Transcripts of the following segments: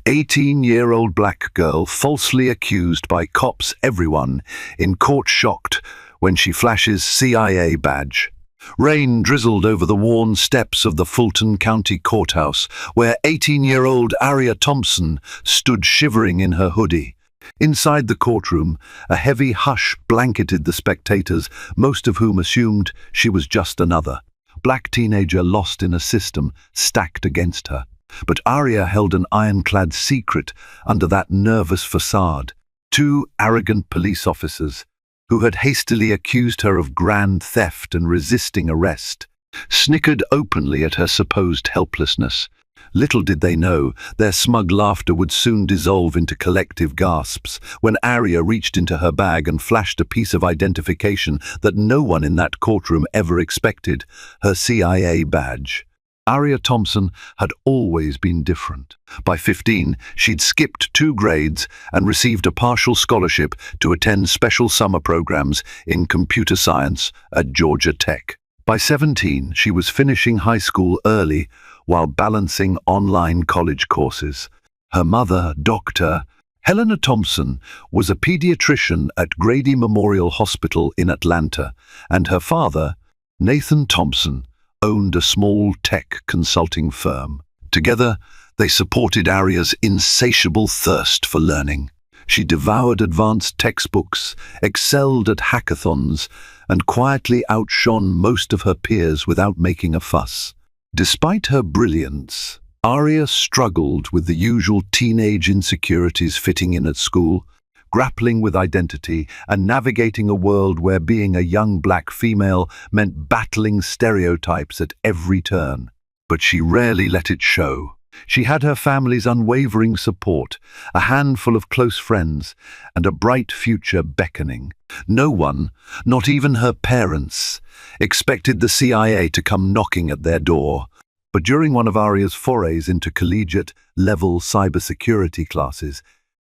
18-year-old black girl falsely accused by cops everyone in court shocked when she flashes CIA badge. Rain drizzled over the worn steps of the Fulton County Courthouse, where 18-year-old Aria Thompson stood shivering in her hoodie. Inside the courtroom, a heavy hush blanketed the spectators, most of whom assumed she was just another black teenager lost in a system stacked against her. But Aria held an ironclad secret under that nervous facade. Two arrogant police officers, who had hastily accused her of grand theft and resisting arrest, snickered openly at her supposed helplessness. Little did they know, their smug laughter would soon dissolve into collective gasps when Aria reached into her bag and flashed a piece of identification that no one in that courtroom ever expected: her CIA badge. Aria Thompson had always been different. By 15, she'd skipped 2 grades and received a partial scholarship to attend special summer programs in computer science at Georgia Tech. By 17, she was finishing high school early while balancing online college courses. Her mother, Dr. Helena Thompson, was a pediatrician at Grady Memorial Hospital in Atlanta, and her father, Nathan Thompson, owned a small tech consulting firm. Together, they supported Aria's insatiable thirst for learning. She devoured advanced textbooks, excelled at hackathons, and quietly outshone most of her peers without making a fuss. Despite her brilliance, Aria struggled with the usual teenage insecurities fitting in at school, grappling with identity and navigating a world where being a young black female meant battling stereotypes at every turn. But she rarely let it show. She had her family's unwavering support, a handful of close friends, and a bright future beckoning. No one, not even her parents, expected the CIA to come knocking at their door. But during one of Aria's forays into collegiate-level cybersecurity classes,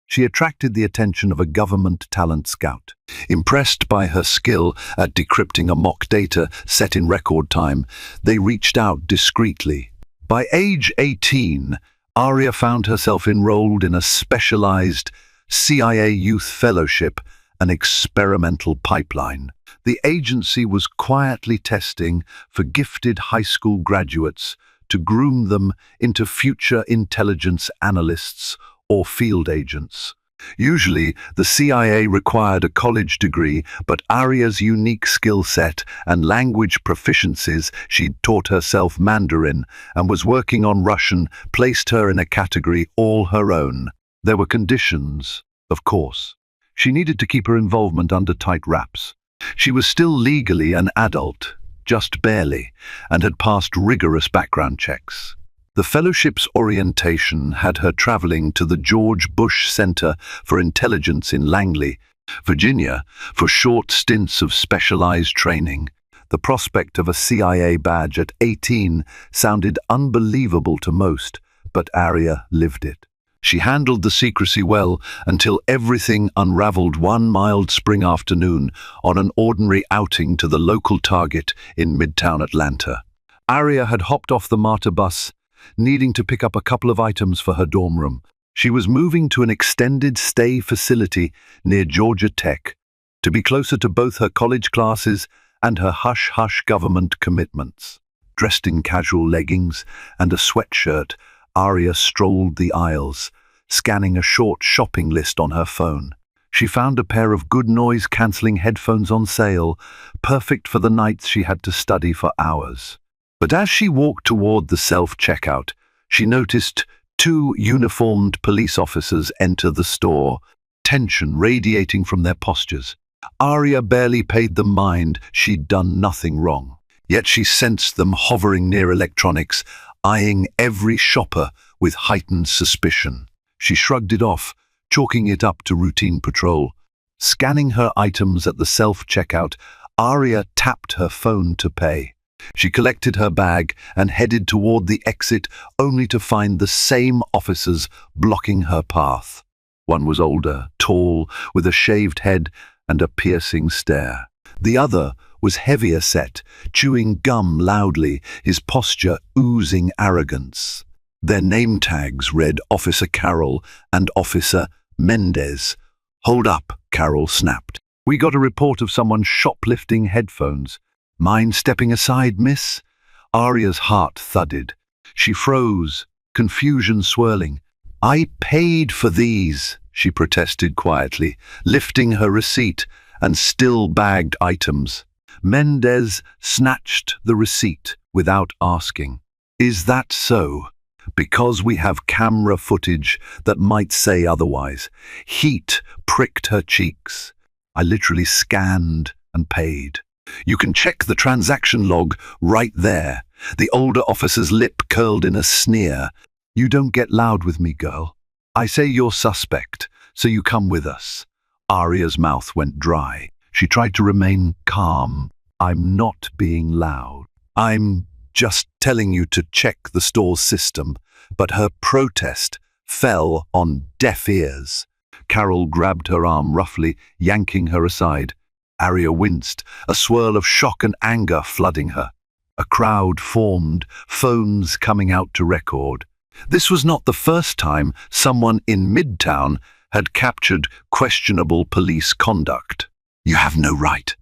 she attracted the attention of a government talent scout. Impressed by her skill at decrypting a mock data set in record time, they reached out discreetly. By age 18, Aria found herself enrolled in a specialized CIA Youth Fellowship, an experimental pipeline. The agency was quietly testing for gifted high school graduates to groom them into future intelligence analysts or field agents. Usually, the CIA required a college degree, but Aria's unique skill set and language proficiencies, she'd taught herself Mandarin and was working on Russian, placed her in a category all her own. There were conditions, of course. She needed to keep her involvement under tight wraps. She was still legally an adult, just barely, and had passed rigorous background checks. The fellowship's orientation had her traveling to the George Bush Center for Intelligence in Langley, Virginia, for short stints of specialized training. The prospect of a CIA badge at 18 sounded unbelievable to most, but Aria lived it. She handled the secrecy well until everything unraveled one mild spring afternoon on an ordinary outing to the local Target in Midtown Atlanta. Aria had hopped off the MARTA bus, needing to pick up a couple of items for her dorm room. She was moving to an extended stay facility near Georgia Tech to be closer to both her college classes and her hush-hush government commitments. Dressed in casual leggings and a sweatshirt, Aria strolled the aisles, scanning a short shopping list on her phone. She found a pair of good noise-canceling headphones on sale, perfect for the nights she had to study for hours. But as she walked toward the self-checkout, she noticed 2 uniformed police officers enter the store, tension radiating from their postures. Aria barely paid them mind, she'd done nothing wrong. Yet she sensed them hovering near electronics, eyeing every shopper with heightened suspicion. She shrugged it off, chalking it up to routine patrol. Scanning her items at the self-checkout, Aria tapped her phone to pay. She collected her bag and headed toward the exit, only to find the same officers blocking her path. One was older, tall, with a shaved head and a piercing stare. The other was heavier set, chewing gum loudly, his posture oozing arrogance. Their name tags read Officer Carol and Officer Mendez. "Hold up," Carol snapped. "We got a report of someone shoplifting headphones. Mind stepping aside, miss?" Aria's heart thudded. She froze, confusion swirling. "I paid for these," she protested quietly, lifting her receipt and still bagged items. Mendez snatched the receipt without asking. "Is that so?" "Because we have camera footage that might say otherwise." Heat pricked her cheeks. "I literally scanned and paid. You can check the transaction log right there." The older officer's lip curled in a sneer. "You don't get loud with me, girl. I say you're suspect, so you come with us." Aria's mouth went dry. She tried to remain calm. "I'm not being loud. I'm just telling you to check the store's system." But her protest fell on deaf ears. Carol grabbed her arm roughly, yanking her aside. Aria winced, a swirl of shock and anger flooding her. A crowd formed, phones coming out to record. This was not the first time someone in Midtown had captured questionable police conduct. "You have no right,"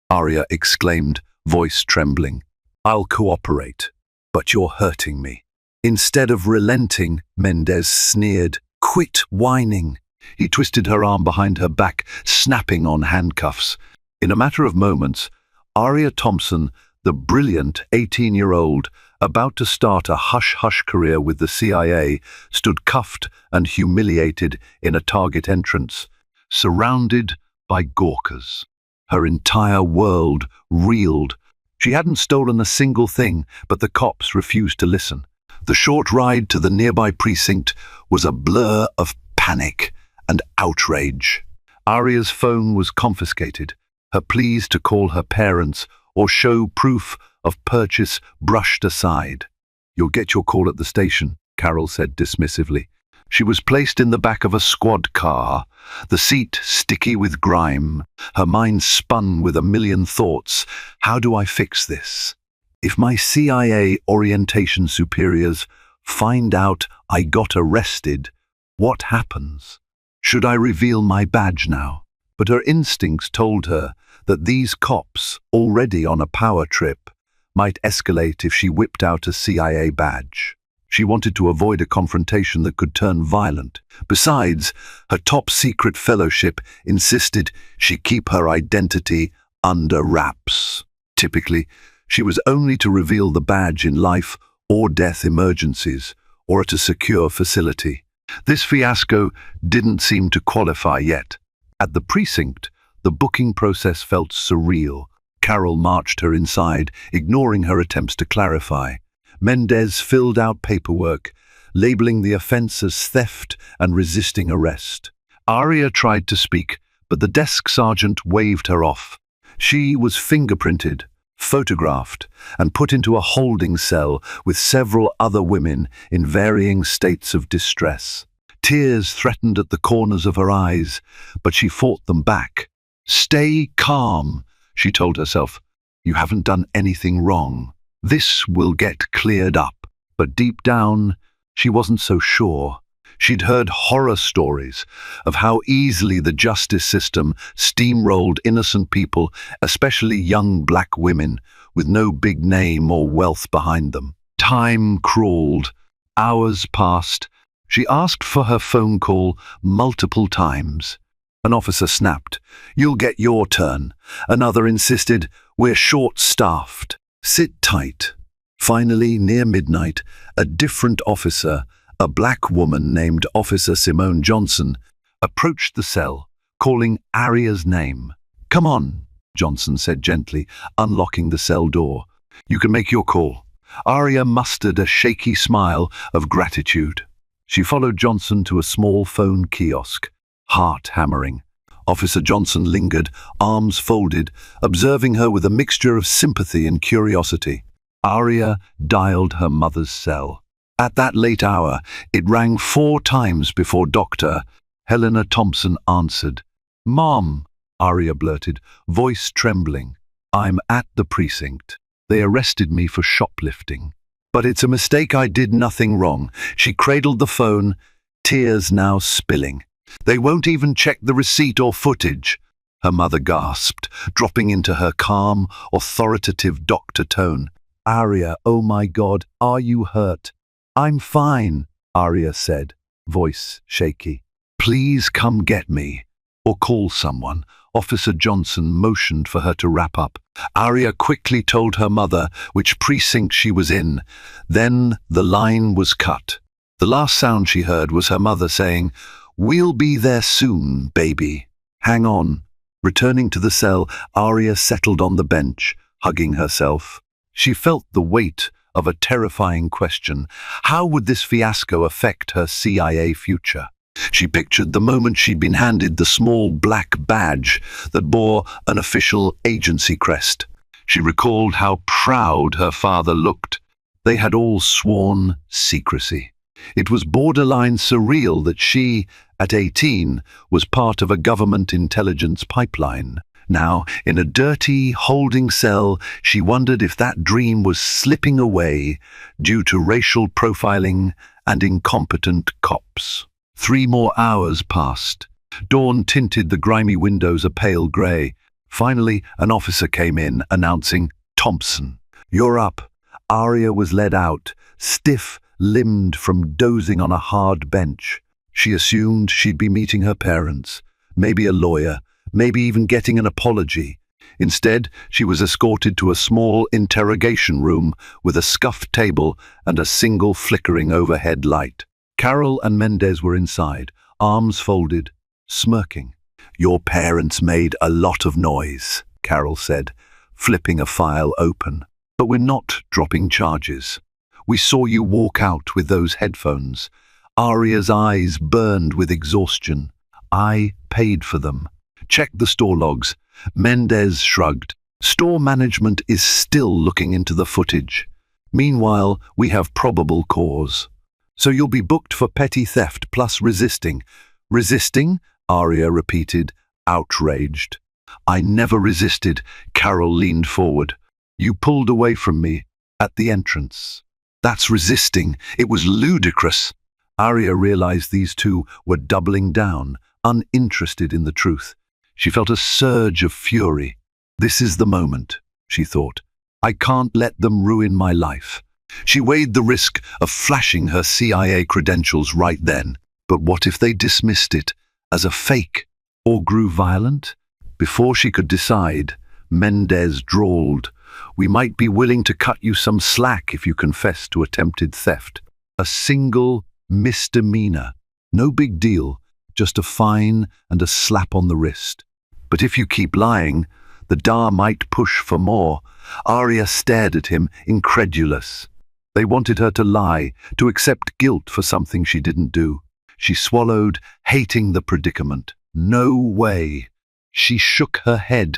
Aria exclaimed, voice trembling. "I'll cooperate, but you're hurting me." Instead of relenting, Mendez sneered. "Quit whining." He twisted her arm behind her back, snapping on handcuffs. In a matter of moments, Aria Thompson, the brilliant 18-year-old, about to start a hush-hush career with the CIA, stood cuffed and humiliated in a Target entrance, surrounded by gawkers. Her entire world reeled. She hadn't stolen a single thing, but the cops refused to listen. The short ride to the nearby precinct was a blur of panic and outrage. Aria's phone was confiscated, her pleas to call her parents or show proof of purchase brushed aside. "You'll get your call at the station," Carol said dismissively. She was placed in the back of a squad car, the seat sticky with grime. Her mind spun with a million thoughts. How do I fix this? If my CIA orientation superiors find out I got arrested, what happens? Should I reveal my badge now? But her instincts told her that these cops, already on a power trip, might escalate if she whipped out a CIA badge. She wanted to avoid a confrontation that could turn violent. Besides, her top-secret fellowship insisted she keep her identity under wraps. Typically, she was only to reveal the badge in life or death emergencies, or at a secure facility. This fiasco didn't seem to qualify yet. At the precinct, the booking process felt surreal. Carol marched her inside, ignoring her attempts to clarify. Mendez filled out paperwork, labeling the offense as theft and resisting arrest. Aria tried to speak, but the desk sergeant waved her off. She was fingerprinted, photographed, and put into a holding cell with several other women in varying states of distress. Tears threatened at the corners of her eyes, but she fought them back. "Stay calm," she told herself. "You haven't done anything wrong. This will get cleared up." But deep down, she wasn't so sure. She'd heard horror stories of how easily the justice system steamrolled innocent people, especially young black women, with no big name or wealth behind them. Time crawled. Hours passed. She asked for her phone call multiple times. An officer snapped, "You'll get your turn." Another insisted, "We're short-staffed. Sit tight." Finally, near midnight, a different officer, a black woman named Officer Simone Johnson, approached the cell, calling Aria's name. "Come on," Johnson said gently, unlocking the cell door. "You can make your call." Aria mustered a shaky smile of gratitude. She followed Johnson to a small phone kiosk, heart hammering. Officer Johnson lingered, arms folded, observing her with a mixture of sympathy and curiosity. Aria dialed her mother's cell. At that late hour, it rang 4 times before Dr. Helena Thompson answered. "Mom," Aria blurted, voice trembling. "I'm at the precinct. They arrested me for shoplifting." But it's a mistake. I did nothing wrong. She cradled the phone, tears now spilling. They won't even check the receipt or footage, her mother gasped, dropping into her calm, authoritative doctor tone. Arya, oh my God, are you hurt? I'm fine, Arya said, voice shaky. Please come get me, or call someone. Officer Johnson motioned for her to wrap up. Arya quickly told her mother which precinct she was in. Then the line was cut. The last sound she heard was her mother saying, "We'll be there soon, baby. Hang on." Returning to the cell, Arya settled on the bench, hugging herself. She felt the weight of a terrifying question. How would this fiasco affect her CIA future? She pictured the moment she'd been handed the small black badge that bore an official agency crest. She recalled how proud her father looked. They had all sworn secrecy. It was borderline surreal that she, at 18, was part of a government intelligence pipeline. Now, in a dirty holding cell, she wondered if that dream was slipping away due to racial profiling and incompetent cops. 3 more hours passed. Dawn tinted the grimy windows a pale grey. Finally, an officer came in, announcing, "Thompson, you're up." Arya was led out, stiff-limbed from dozing on a hard bench. She assumed she'd be meeting her parents, maybe a lawyer, maybe even getting an apology. Instead, she was escorted to a small interrogation room with a scuffed table and a single flickering overhead light. Carol and Mendez were inside, arms folded, smirking. "Your parents made a lot of noise," Carol said, flipping a file open. "But we're not dropping charges. We saw you walk out with those headphones." Arya's eyes burned with exhaustion. "I paid for them. Check the store logs." Mendez shrugged. "Store management is still looking into the footage. Meanwhile, we have probable cause. So you'll be booked for petty theft plus resisting." "Resisting?" Arya repeated, outraged. "I never resisted." Carol leaned forward. "You pulled away from me at the entrance. That's resisting. It was ludicrous." Arya realized these two were doubling down, uninterested in the truth. She felt a surge of fury. "This is the moment," she thought. "I can't let them ruin my life." She weighed the risk of flashing her CIA credentials right then. But what if they dismissed it as a fake or grew violent? Before she could decide, Mendez drawled, "We might be willing to cut you some slack if you confess to attempted theft. A single misdemeanor. No big deal, just a fine and a slap on the wrist. But if you keep lying, the DA might push for more." Arya stared at him, incredulous. They wanted her to lie, to accept guilt for something she didn't do. She swallowed, hating the predicament. No way. She shook her head.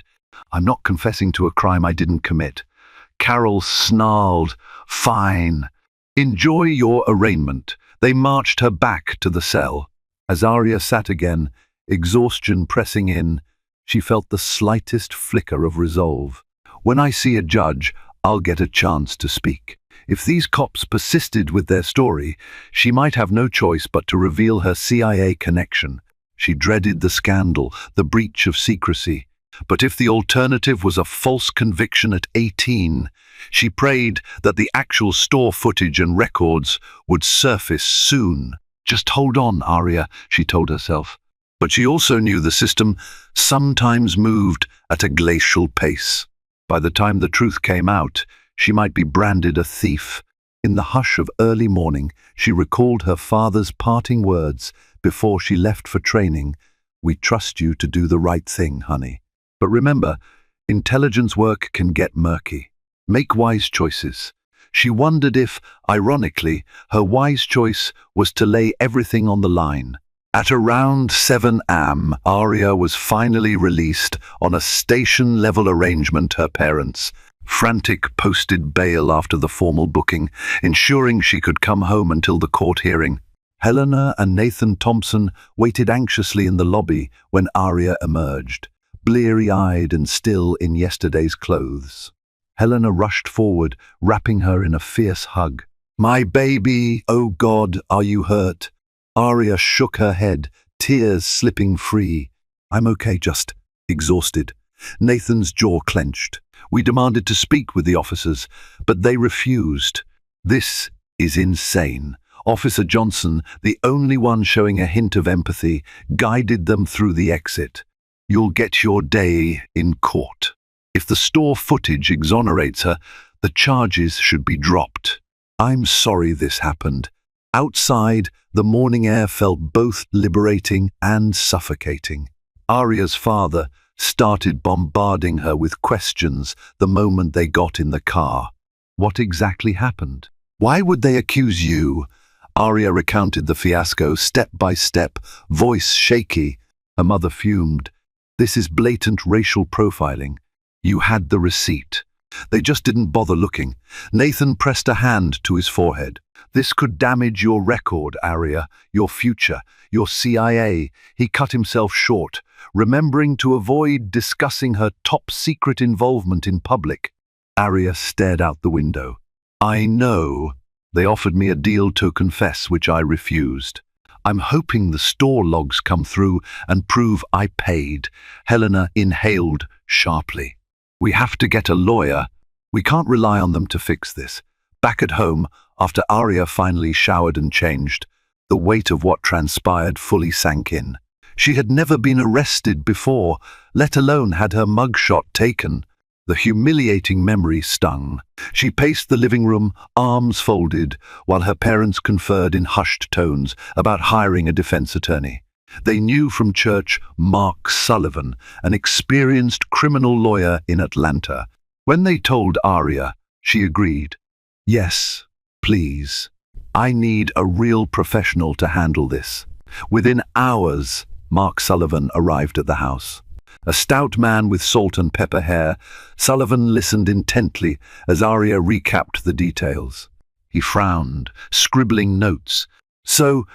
"I'm not confessing to a crime I didn't commit." Carol snarled, "Fine. Enjoy your arraignment." They marched her back to the cell. As Arya sat again, exhaustion pressing in, she felt the slightest flicker of resolve. "When I see a judge, I'll get a chance to speak." If these cops persisted with their story, she might have no choice but to reveal her CIA connection. She dreaded the scandal, the breach of secrecy. But if the alternative was a false conviction at 18, she prayed that the actual store footage and records would surface soon. "Just hold on, Arya," she told herself. But she also knew the system sometimes moved at a glacial pace. By the time the truth came out, she might be branded a thief. In the hush of early morning, she recalled her father's parting words before she left for training. "We trust you to do the right thing, honey. But remember, intelligence work can get murky. Make wise choices." She wondered if, ironically, her wise choice was to lay everything on the line. At around 7 a.m., Arya was finally released on a station-level arrangement. Her parents, frantic, posted bail after the formal booking, ensuring she could come home until the court hearing. Helena and Nathan Thompson waited anxiously in the lobby when Arya emerged, bleary-eyed and still in yesterday's clothes. Helena rushed forward, wrapping her in a fierce hug. "My baby, oh God, are you hurt?" Aria shook her head, tears slipping free. "I'm okay, just exhausted." Nathan's jaw clenched. "We demanded to speak with the officers, but they refused. This is insane." Officer Johnson, the only one showing a hint of empathy, guided them through the exit. "You'll get your day in court. If the store footage exonerates her, the charges should be dropped." "I'm sorry this happened." Outside, the morning air felt both liberating and suffocating. Aria's father started bombarding her with questions the moment they got in the car. What exactly happened? Why would they accuse you? Aria recounted the fiasco step by step, voice shaky. Her mother fumed. "This is blatant racial profiling. You had the receipt. They just didn't bother looking." Nathan pressed a hand to his forehead. "This could damage your record, Aria, your future, your CIA." He cut himself short, remembering to avoid discussing her top-secret involvement in public. Aria stared out the window. "I know. They offered me a deal to confess, which I refused. I'm hoping the store logs come through and prove I paid." Helena inhaled sharply. "We have to get a lawyer. We can't rely on them to fix this." Back at home, after Aria finally showered and changed, the weight of what transpired fully sank in. She had never been arrested before, let alone had her mugshot taken. The humiliating memory stung. She paced the living room, arms folded, while her parents conferred in hushed tones about hiring a defense attorney. They knew from church Mark Sullivan, an experienced criminal lawyer in Atlanta. When they told Aria, she agreed. "Yes, please. I need a real professional to handle this." Within hours, Mark Sullivan arrived at the house. A stout man with salt and pepper hair, Sullivan listened intently as Aria recapped the details. He frowned, scribbling notes. "So,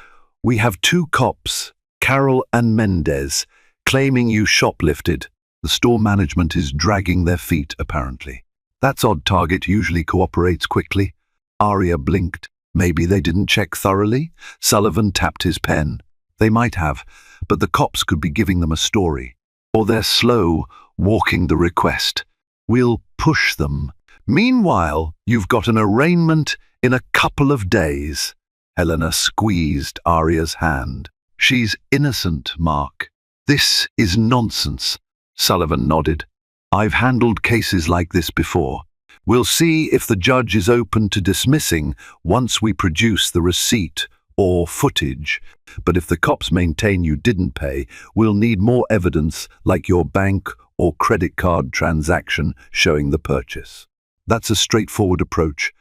we have two cops, Carol and Mendez, claiming you shoplifted. The store management is dragging their feet, apparently. That's odd. Target usually cooperates quickly." Aria blinked. Maybe they didn't check thoroughly? Sullivan tapped his pen. They might have, but the cops could be giving them a story. Or they're slow walking the request. "We'll push them. Meanwhile, you've got an arraignment in a couple of days." Helena squeezed Aria's hand. "She's innocent, Mark." "This is nonsense." Sullivan nodded. "I've handled cases like this before. We'll see if the judge is open to dismissing once we produce the receipt or footage. But if the cops maintain you didn't pay, we'll need more evidence like your bank or credit card transaction showing the purchase." "That's a straightforward approach."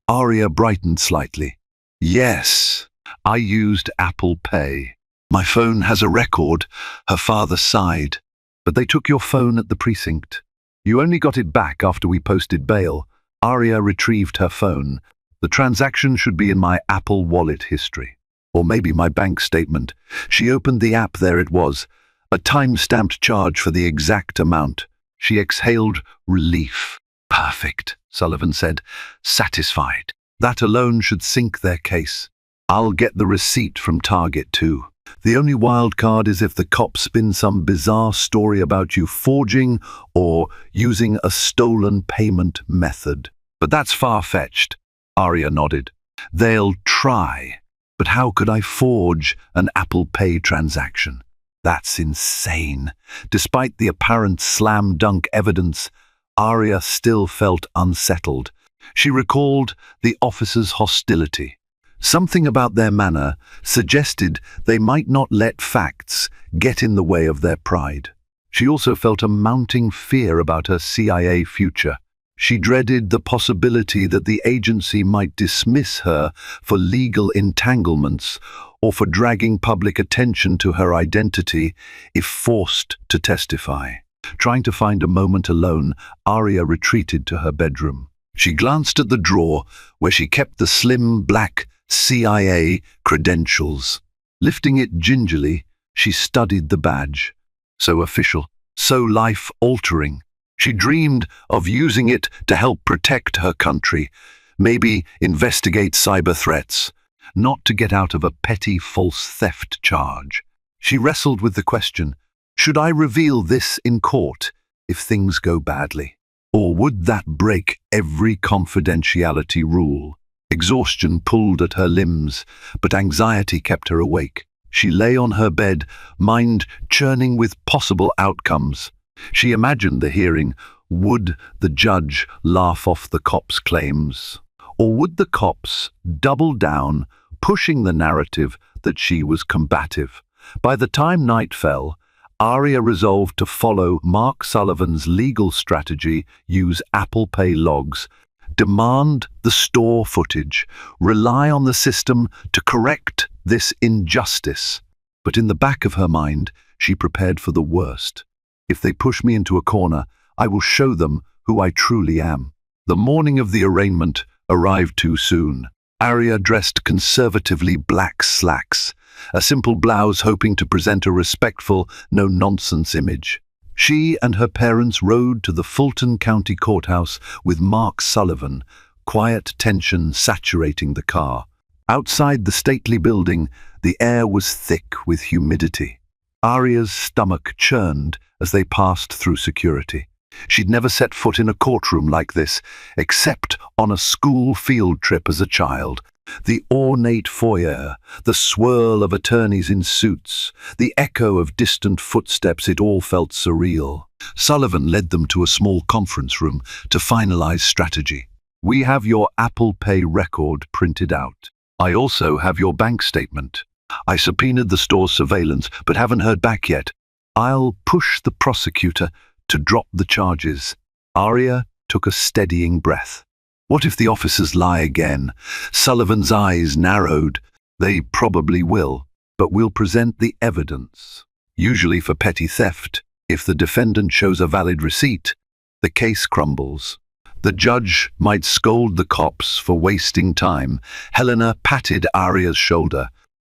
Aria brightened slightly. "Yes, I used Apple Pay. My phone has a record." Her father sighed. "But they took your phone at the precinct. You only got it back after we posted bail." Aria retrieved her phone. "The transaction should be in my Apple Wallet history. Or maybe my bank statement." She opened the app. There it was, a time-stamped charge for the exact amount. She exhaled relief. "Perfect," Sullivan said, satisfied. "That alone should sink their case. I'll get the receipt from Target too. The only wild card is if the cops spin some bizarre story about you forging or using a stolen payment method. But that's far-fetched." Aria nodded. "They'll try. But how could I forge an Apple Pay transaction? That's insane." Despite the apparent slam-dunk evidence, Aria still felt unsettled. She recalled the officers' hostility. Something about their manner suggested they might not let facts get in the way of their pride. She also felt a mounting fear about her CIA future. She dreaded the possibility that the agency might dismiss her for legal entanglements or for dragging public attention to her identity if forced to testify. Trying to find a moment alone, Aria retreated to her bedroom. She glanced at the drawer where she kept the slim black CIA credentials. Lifting it gingerly, she studied the badge. So official, so life-altering. She dreamed of using it to help protect her country, maybe investigate cyber threats, not to get out of a petty false theft charge. She wrestled with the question, should I reveal this in court if things go badly? Or would that break every confidentiality rule? Exhaustion pulled at her limbs, but anxiety kept her awake. She lay on her bed, mind churning with possible outcomes. She imagined the hearing. Would the judge laugh off the cops' claims? Or would the cops double down, pushing the narrative that she was combative? By the time night fell, Aria resolved to follow Mark Sullivan's legal strategy, use Apple Pay logs, demand the store footage, rely on the system to correct this injustice. But in the back of her mind, she prepared for the worst. If they push me into a corner, I will show them who I truly am. The morning of the arraignment arrived too soon. Aria dressed conservatively black slacks, a simple blouse hoping to present a respectful, no-nonsense image. She and her parents rode to the Fulton County Courthouse with Mark Sullivan, quiet tension saturating the car. Outside the stately building, the air was thick with humidity. Aria's stomach churned as they passed through security. She'd never set foot in a courtroom like this, except on a school field trip as a child. The ornate foyer, the swirl of attorneys in suits, the echo of distant footsteps, it all felt surreal. Sullivan led them to a small conference room to finalize strategy. We have your Apple Pay record printed out. I also have your bank statement. I subpoenaed the store's surveillance, but haven't heard back yet. I'll push the prosecutor to drop the charges. Aria took a steadying breath. What if the officers lie again? Sullivan's eyes narrowed. They probably will, but we'll present the evidence. Usually for petty theft, if the defendant shows a valid receipt, the case crumbles. The judge might scold the cops for wasting time. Helena patted Aria's shoulder.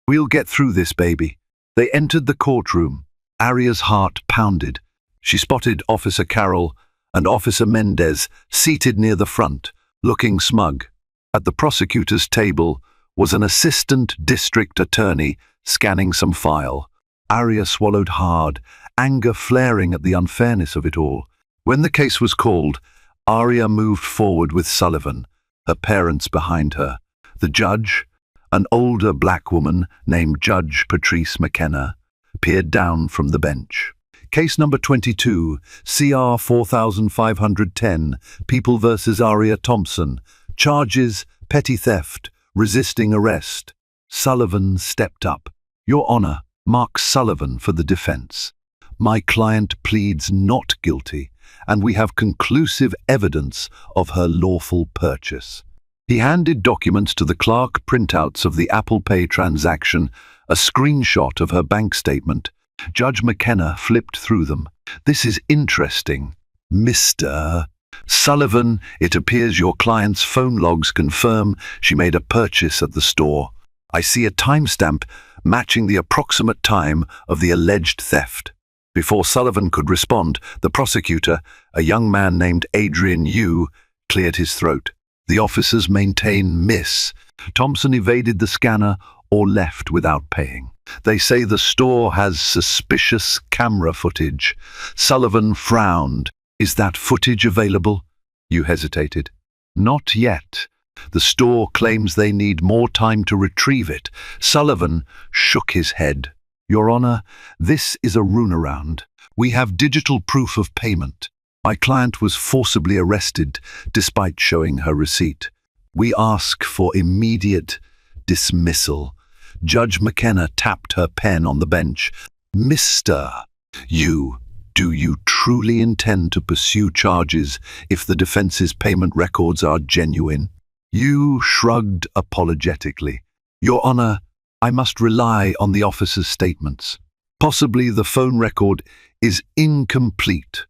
We'll get through this, baby. They entered the courtroom. Aria's heart pounded. She spotted Officer Carroll and Officer Mendez seated near the front, looking smug. At the prosecutor's table was an assistant district attorney scanning some file. Aria swallowed hard, anger flaring at the unfairness of it all. When the case was called, Aria moved forward with Sullivan, her parents behind her. The judge, an older black woman named Judge Patrice McKenna, peered down from the bench. Case number 22, CR 4510, People versus Aria Thompson. Charges, petty theft, resisting arrest. Sullivan stepped up. Your Honor, Mark Sullivan for the defense. My client pleads not guilty, and we have conclusive evidence of her lawful purchase. He handed documents to the clerk, printouts of the Apple Pay transaction, a screenshot of her bank statement. Judge McKenna flipped through them. This is interesting. Mr. Sullivan, it appears your client's phone logs confirm she made a purchase at the store. I see a timestamp matching the approximate time of the alleged theft. Before Sullivan could respond, the prosecutor, a young man named Adrian Yu, cleared his throat. The officers maintain Miss Thompson evaded the scanner or left without paying. They say the store has suspicious camera footage. Sullivan frowned. Is that footage available? You hesitated. Not yet. The store claims they need more time to retrieve it. Sullivan shook his head. Your Honor, this is a runaround. We have digital proof of payment. My client was forcibly arrested despite showing her receipt. We ask for immediate dismissal. Judge McKenna tapped her pen on the bench. Mr. Yu, do you truly intend to pursue charges if the defense's payment records are genuine? Yu shrugged apologetically. Your Honor, I must rely on the officer's statements. Possibly the phone record is incomplete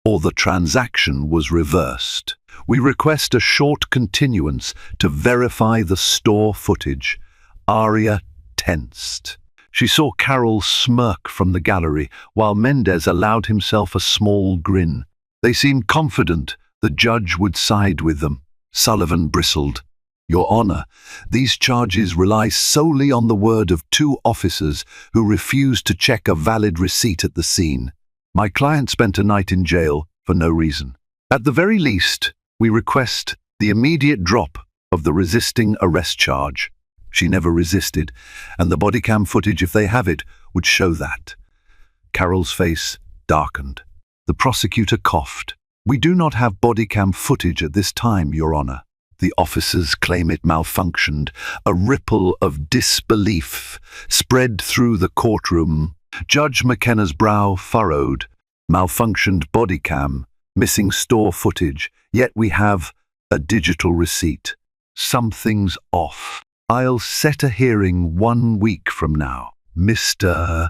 or the transaction was reversed. We request a short continuance to verify the store footage. Aria tensed. She saw Carroll smirk from the gallery, while Mendez allowed himself a small grin. They seemed confident the judge would side with them. Sullivan bristled. Your Honor, these charges rely solely on the word of two officers who refused to check a valid receipt at the scene. My client spent a night in jail for no reason. At the very least, we request the immediate drop of the resisting arrest charge. She never resisted, and the body cam footage, if they have it, would show that. Carol's face darkened. The prosecutor coughed. We do not have body cam footage at this time, Your Honor. The officers claim it malfunctioned. A ripple of disbelief spread through the courtroom. Judge McKenna's brow furrowed. Malfunctioned body cam, missing store footage, yet we have a digital receipt. Something's off. I'll set a hearing 1 week from now. Mr.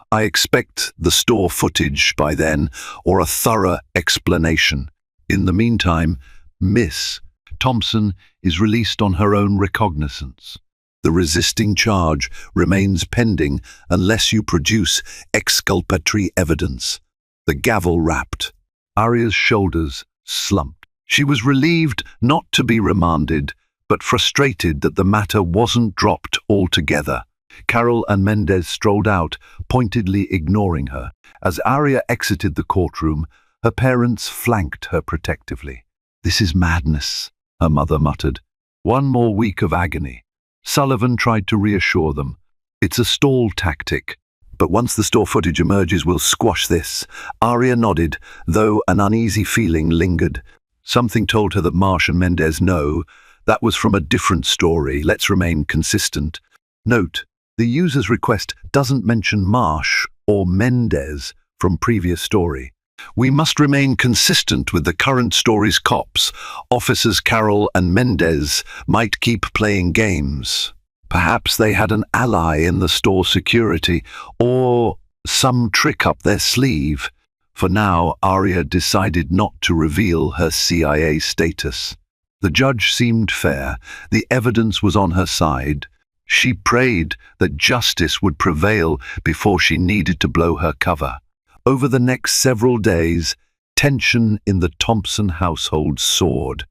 I expect the store footage by then, or a thorough explanation. In the meantime, Miss Thompson is released on her own recognizance. The resisting charge remains pending unless you produce exculpatory evidence. The gavel rapped. Aria's shoulders slumped. She was relieved not to be remanded, but frustrated that the matter wasn't dropped altogether. Carol and Mendez strolled out, pointedly ignoring her. As Aria exited the courtroom, her parents flanked her protectively. This is madness, her mother muttered. 1 more week of agony. Sullivan tried to reassure them. It's a stall tactic, but once the store footage emerges, we'll squash this. Aria nodded, though an uneasy feeling lingered. Something told her that Marsh and Mendez know. That was from a different story. Let's remain consistent. Note, the user's request doesn't mention Marsh or Mendez from previous story. We must remain consistent with the current story's cops. Officers Carol and Mendez might keep playing games. Perhaps they had an ally in the store security, or some trick up their sleeve. For now, Aria decided not to reveal her CIA status. The judge seemed fair. The evidence was on her side. She prayed that justice would prevail before she needed to blow her cover. Over the next several days, tension in the Thompson household soared.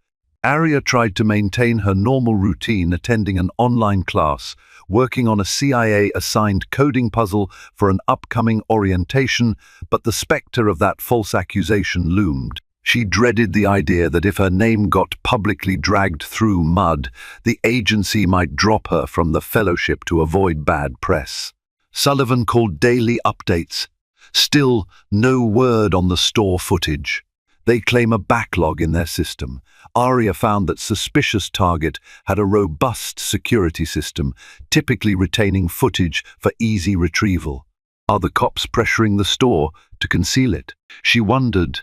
Aria tried to maintain her normal routine, attending an online class, working on a CIA-assigned coding puzzle for an upcoming orientation, but the specter of that false accusation loomed. She dreaded the idea that if her name got publicly dragged through mud, the agency might drop her from the fellowship to avoid bad press. Sullivan called daily updates. Still, no word on the store footage. They claim a backlog in their system. Aria found that suspicious target had a robust security system, typically retaining footage for easy retrieval. Are the cops pressuring the store to conceal it? She wondered.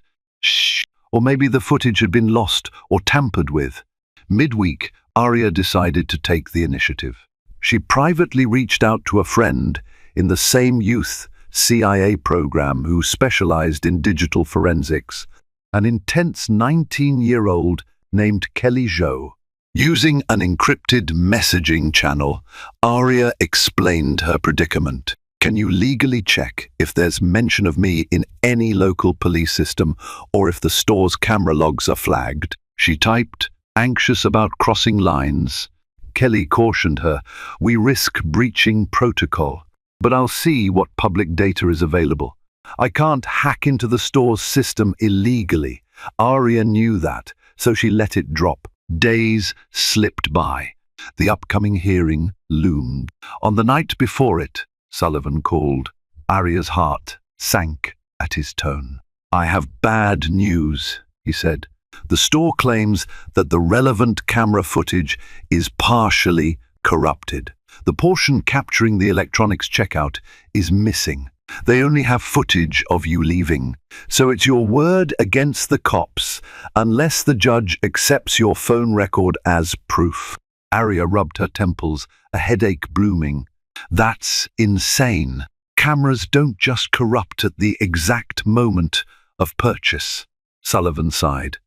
Or maybe the footage had been lost or tampered with. Midweek, Aria decided to take the initiative. She privately reached out to a friend in the same youth CIA program who specialized in digital forensics, an intense 19-year-old named Kelly Zhou. Using an encrypted messaging channel, Aria explained her predicament. Can you legally check if there's mention of me in any local police system or if the store's camera logs are flagged? She typed, anxious about crossing lines. Kelly cautioned her, we risk breaching protocol. But I'll see what public data is available. I can't hack into the store's system illegally. Aria knew that, so she let it drop. Days slipped by. The upcoming hearing loomed. On the night before it, Sullivan called. Aria's heart sank at his tone. I have bad news, he said. The store claims that the relevant camera footage is partially corrupted. The portion capturing the electronics checkout is missing. They only have footage of you leaving. So it's your word against the cops, unless the judge accepts your phone record as proof. Aria rubbed her temples, a headache blooming. That's insane. Cameras don't just corrupt at the exact moment of purchase. Sullivan sighed.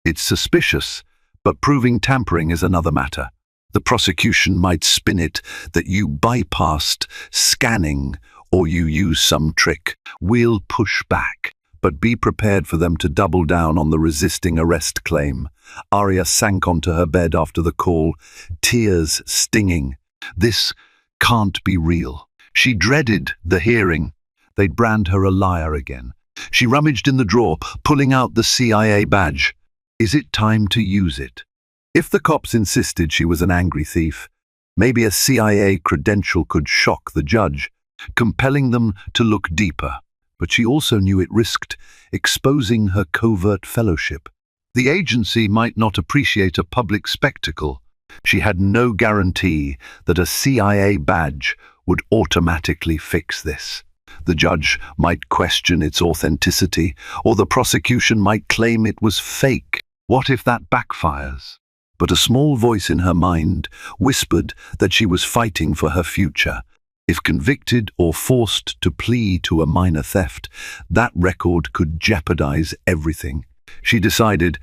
It's suspicious, but proving tampering is another matter. The prosecution might spin it that you bypassed scanning or you use some trick. We'll push back. but be prepared for them to double down on the resisting arrest claim. Arya sank onto her bed after the call, tears stinging. This can't be real. She dreaded the hearing. They'd brand her a liar again. She rummaged in the drawer, pulling out the CIA badge. Is it time to use it? If the cops insisted she was an angry thief, maybe a CIA credential could shock the judge, compelling them to look deeper. But she also knew it risked exposing her covert fellowship. The agency might not appreciate a public spectacle. She had no guarantee that a CIA badge would automatically fix this. The judge might question its authenticity, or the prosecution might claim it was fake. What if that backfires? But a small voice in her mind whispered that she was fighting for her future. If convicted or forced to plead to a minor theft, that record could jeopardize everything. She decided,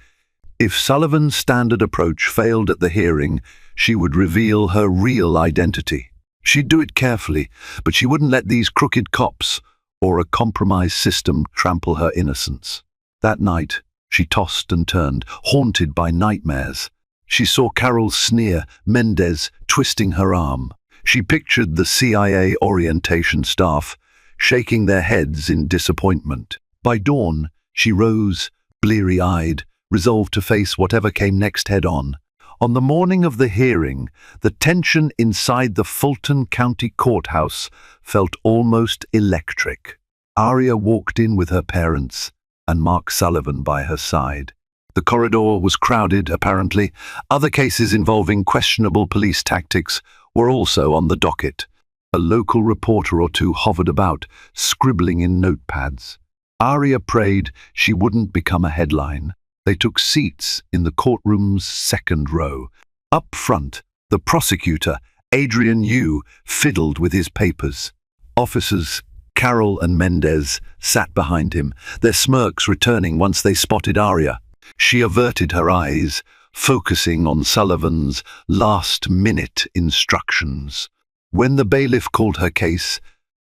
if Sullivan's standard approach failed at the hearing, she would reveal her real identity. She'd do it carefully, but she wouldn't let these crooked cops or a compromised system trample her innocence. That night, she tossed and turned, haunted by nightmares. She saw Carol sneer, Mendez twisting her arm. She pictured the CIA orientation staff, shaking their heads in disappointment. By dawn, she rose, bleary-eyed, resolved to face whatever came next head-on. On the morning of the hearing, the tension inside the Fulton County Courthouse felt almost electric. Arya walked in with her parents and Mark Sullivan by her side. The corridor was crowded, apparently. Other cases involving questionable police tactics were also on the docket. A local reporter or two hovered about, scribbling in notepads. Arya prayed she wouldn't become a headline. They took seats in the courtroom's second row. Up front, the prosecutor, Adrian Yu, fiddled with his papers. Officers Carol and Mendez sat behind him, their smirks returning once they spotted Arya. She averted her eyes, focusing on Sullivan's last-minute instructions. When the bailiff called her case,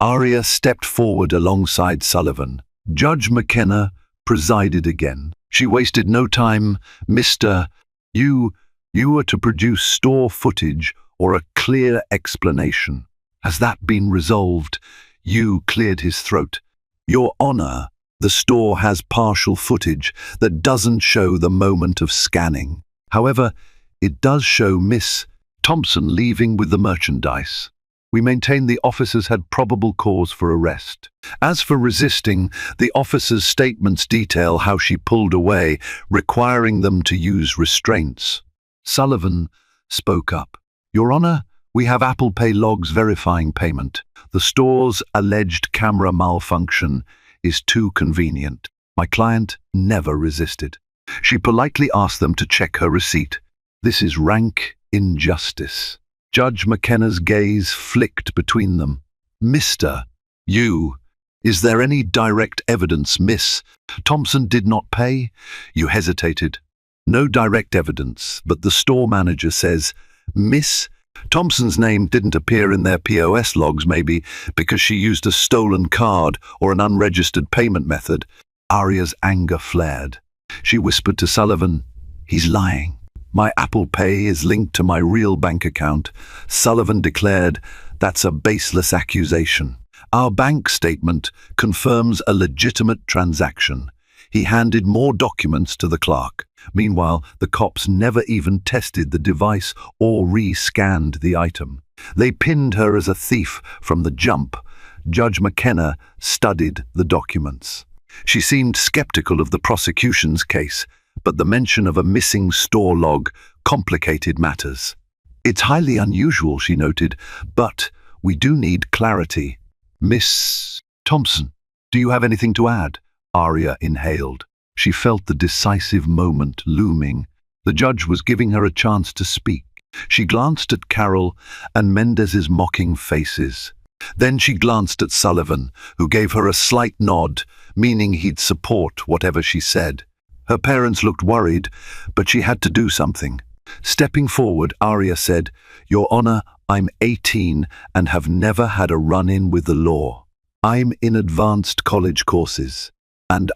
Arya stepped forward alongside Sullivan. Judge McKenna presided again. She wasted no time. Mr. You were to produce store footage or a clear explanation. Has that been resolved? Yu cleared his throat. Your Honor, the store has partial footage that doesn't show the moment of scanning. However, it does show Miss Thompson leaving with the merchandise. We maintain the officers had probable cause for arrest. As for resisting, the officers' statements detail how she pulled away, requiring them to use restraints. Sullivan spoke up. Your Honor, we have Apple Pay logs verifying payment. The store's alleged camera malfunction is too convenient. My client never resisted. She politely asked them to check her receipt. This is rank injustice. Judge McKenna's gaze flicked between them. Mr. Yu, is there any direct evidence Miss Thompson did not pay? You hesitated. No direct evidence, but the store manager says Miss Thompson's name didn't appear in their POS logs, maybe because she used a stolen card or an unregistered payment method. Arya's anger flared. She whispered to Sullivan, he's lying. My Apple Pay is linked to my real bank account. Sullivan declared, that's a baseless accusation. Our bank statement confirms a legitimate transaction. He handed more documents to the clerk. Meanwhile, the cops never even tested the device or re-scanned the item. They pinned her as a thief from the jump. Judge McKenna studied the documents. She seemed skeptical of the prosecution's case, but the mention of a missing store log complicated matters. It's highly unusual, she noted, but we do need clarity. Miss Thompson, do you have anything to add? Arya inhaled. She felt the decisive moment looming. The judge was giving her a chance to speak. She glanced at Carol and Mendez's mocking faces. Then she glanced at Sullivan, who gave her a slight nod, meaning he'd support whatever she said. Her parents looked worried, but she had to do something. Stepping forward, Arya said, Your Honor, I'm 18 and have never had a run-in with the law. I'm in advanced college courses, And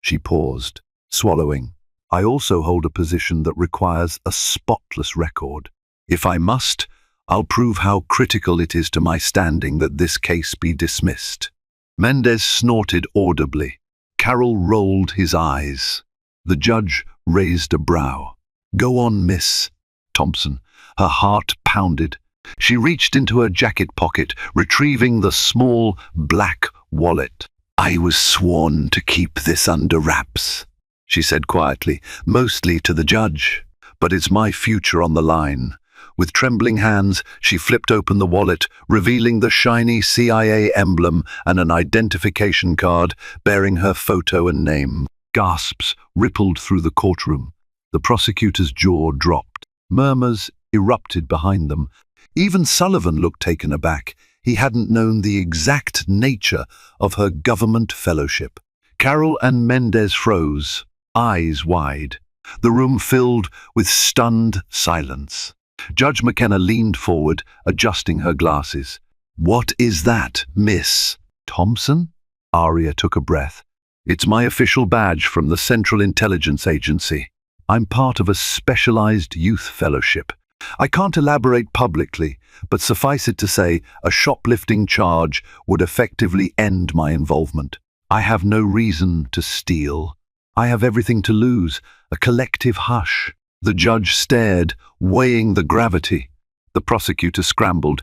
she paused, swallowing. I also hold a position that requires a spotless record. If I must, I'll prove how critical it is to my standing that this case be dismissed. Mendez snorted audibly. Carroll rolled his eyes. The judge raised a brow. Go on, Miss Thompson. Her heart pounded. She reached into her jacket pocket, retrieving the small black wallet. I was sworn to keep this under wraps, she said quietly, mostly to the judge. But it's my future on the line. With trembling hands, she flipped open the wallet, revealing the shiny CIA emblem and an identification card bearing her photo and name. Gasps rippled through the courtroom. The prosecutor's jaw dropped. Murmurs erupted behind them. Even Sullivan looked taken aback. He hadn't known the exact nature of her government fellowship. Carroll and Mendez froze, eyes wide. The room filled with stunned silence. Judge McKenna leaned forward, adjusting her glasses. What is that, Miss Thompson? Aria took a breath. It's my official badge from the Central Intelligence Agency. I'm part of a specialized youth fellowship. I can't elaborate publicly, but suffice it to say, a shoplifting charge would effectively end my involvement. I have no reason to steal. I have everything to lose, a collective hush. The judge stared, weighing the gravity. The prosecutor scrambled.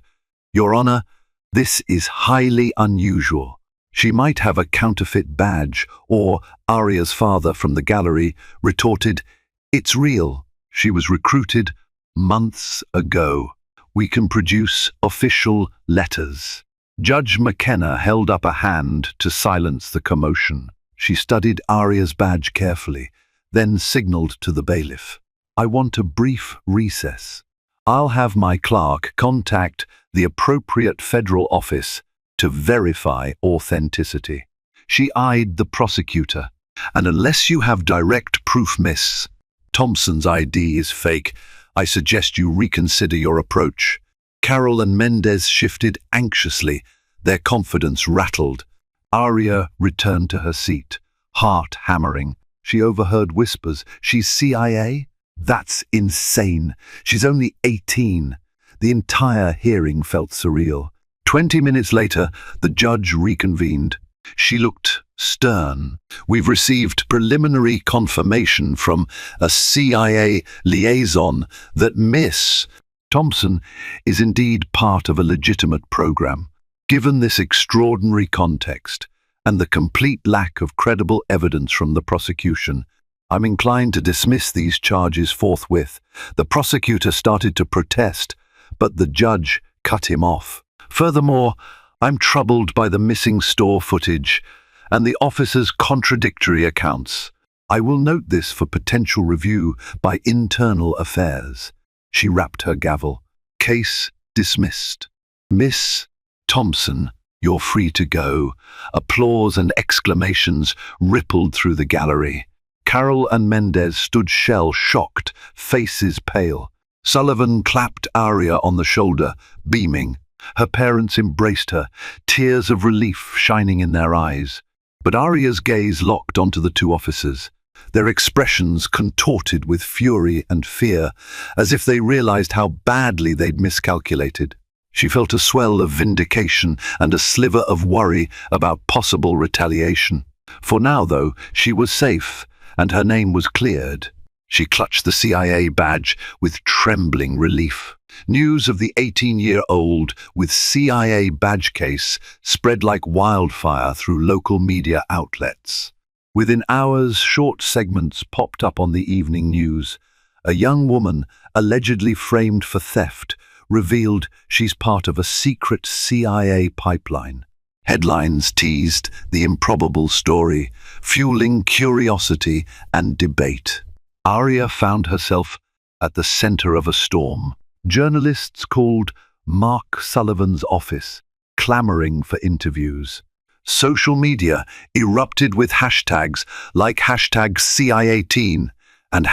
Your Honor, this is highly unusual. She might have a counterfeit badge, or Aria's father from the gallery retorted, It's real. She was recruited months ago. We can produce official letters. Judge McKenna held up a hand to silence the commotion. She studied Aria's badge carefully, then signaled to the bailiff. I want a brief recess. I'll have my clerk contact the appropriate federal office to verify authenticity. She eyed the prosecutor. And unless you have direct proof, Miss Thompson's ID is fake, I suggest you reconsider your approach. Carroll and Mendez shifted anxiously, their confidence rattled. Aria returned to her seat, heart hammering. She overheard whispers. She's CIA? That's insane. She's only 18. The entire hearing felt surreal. 20 minutes later, the judge reconvened. She looked stern. We've received preliminary confirmation from a CIA liaison that Miss Thompson is indeed part of a legitimate program. Given this extraordinary context and the complete lack of credible evidence from the prosecution, I'm inclined to dismiss these charges forthwith. The prosecutor started to protest, but the judge cut him off. Furthermore, I'm troubled by the missing store footage and the officer's contradictory accounts. I will note this for potential review by Internal Affairs. She rapped her gavel. Case dismissed. Miss Thompson, you're free to go. Applause and exclamations rippled through the gallery. Carroll and Mendez stood shell-shocked, faces pale. Sullivan clapped Aria on the shoulder, beaming. Her parents embraced her, tears of relief shining in their eyes. But Aria's gaze locked onto the two officers, their expressions contorted with fury and fear, as if they realized how badly they'd miscalculated. She felt a swell of vindication and a sliver of worry about possible retaliation. For now, though, she was safe, and her name was cleared. She clutched the CIA badge with trembling relief. News of the 18-year-old with CIA badge case spread like wildfire through local media outlets. Within hours, short segments popped up on the evening news. A young woman, allegedly framed for theft, revealed she's part of a secret CIA pipeline. Headlines teased the improbable story, fueling curiosity and debate. Aria found herself at the center of a storm. Journalists called Mark Sullivan's office, clamoring for interviews. Social media erupted with hashtags like #CIA18 and